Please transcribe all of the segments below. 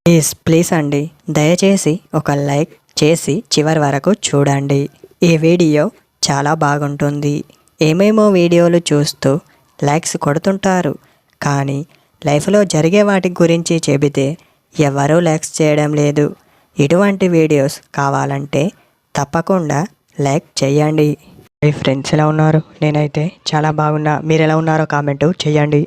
Please అండి, దయచేసి ఒక లైక్ చేసి చివరి వరకు చూడండి. ఈ వీడియో చాలా బాగుంటుంది. ఏమేమో వీడియోలు చూస్తూ లైక్స్ కొడుతుంటారు, కానీ లైఫ్లో జరిగే వాటి గురించి చెబితే ఎవరూ లైక్స్ చేయడం లేదు. ఇటువంటి వీడియోస్ కావాలంటే తప్పకుండా లైక్ చేయండి. మీ ఫ్రెండ్స్ ఎలా ఉన్నారు? నేనైతే చాలా బాగున్నా. మీరు ఎలా ఉన్నారో కామెంట్ చేయండి.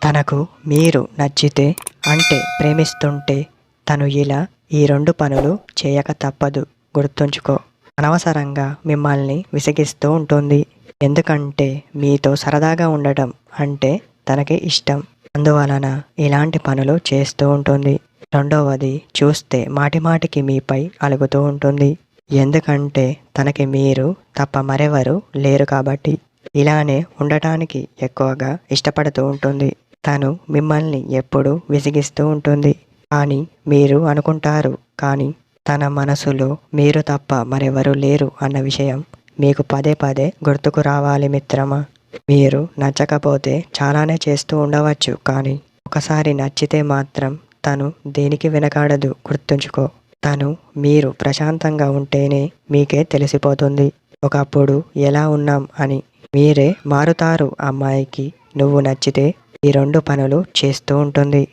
తనకు మీరు నచ్చితే అంటే ప్రేమిస్తుంటే తను ఇలా ఈ 2 పనులు చేయక తప్పదు. గుర్తుంచుకో. అనవసరంగా మిమ్మల్ని విసిగిస్తూ ఉంటుంది. ఎందుకంటే మీతో సరదాగా ఉండటం అంటే తనకి ఇష్టం. అందువలన ఇలాంటి పనులు చేస్తూ ఉంటుంది. రెండవది, చూస్తే మాటిమాటికి మీపై అలుగుతూ ఉంటుంది. ఎందుకంటే తనకి మీరు తప్ప మరెవరు లేరు కాబట్టి. ఇలానే ఉండటానికి ఎక్కువగా ఇష్టపడుతూ ఉంటుంది. తను మిమ్మల్ని ఎప్పుడూ విసిగిస్తూ ఉంటుంది. కానీ మీరు అనుకుంటారు, కానీ తన మనసులో మీరు తప్ప మరెవరూ లేరు అన్న విషయం మీకు పదే పదే గుర్తుకు రావాలి మిత్రమా. మీరు నచ్చకపోతే చాలానే చేస్తూ ఉండవచ్చు, కానీ ఒకసారి నచ్చితే మాత్రం తను దేనికి వెనకాడదు. గుర్తుంచుకో. తను మీరు ప్రశాంతంగా ఉంటేనే మీకే తెలిసిపోతుంది ఒకప్పుడు ఎలా ఉన్నాం అని. మీరే మారుతారు. అమ్మాయికి నువ్వు నచ్చితే ఈ 2 పనులు చేస్తూ ఉంటుంది.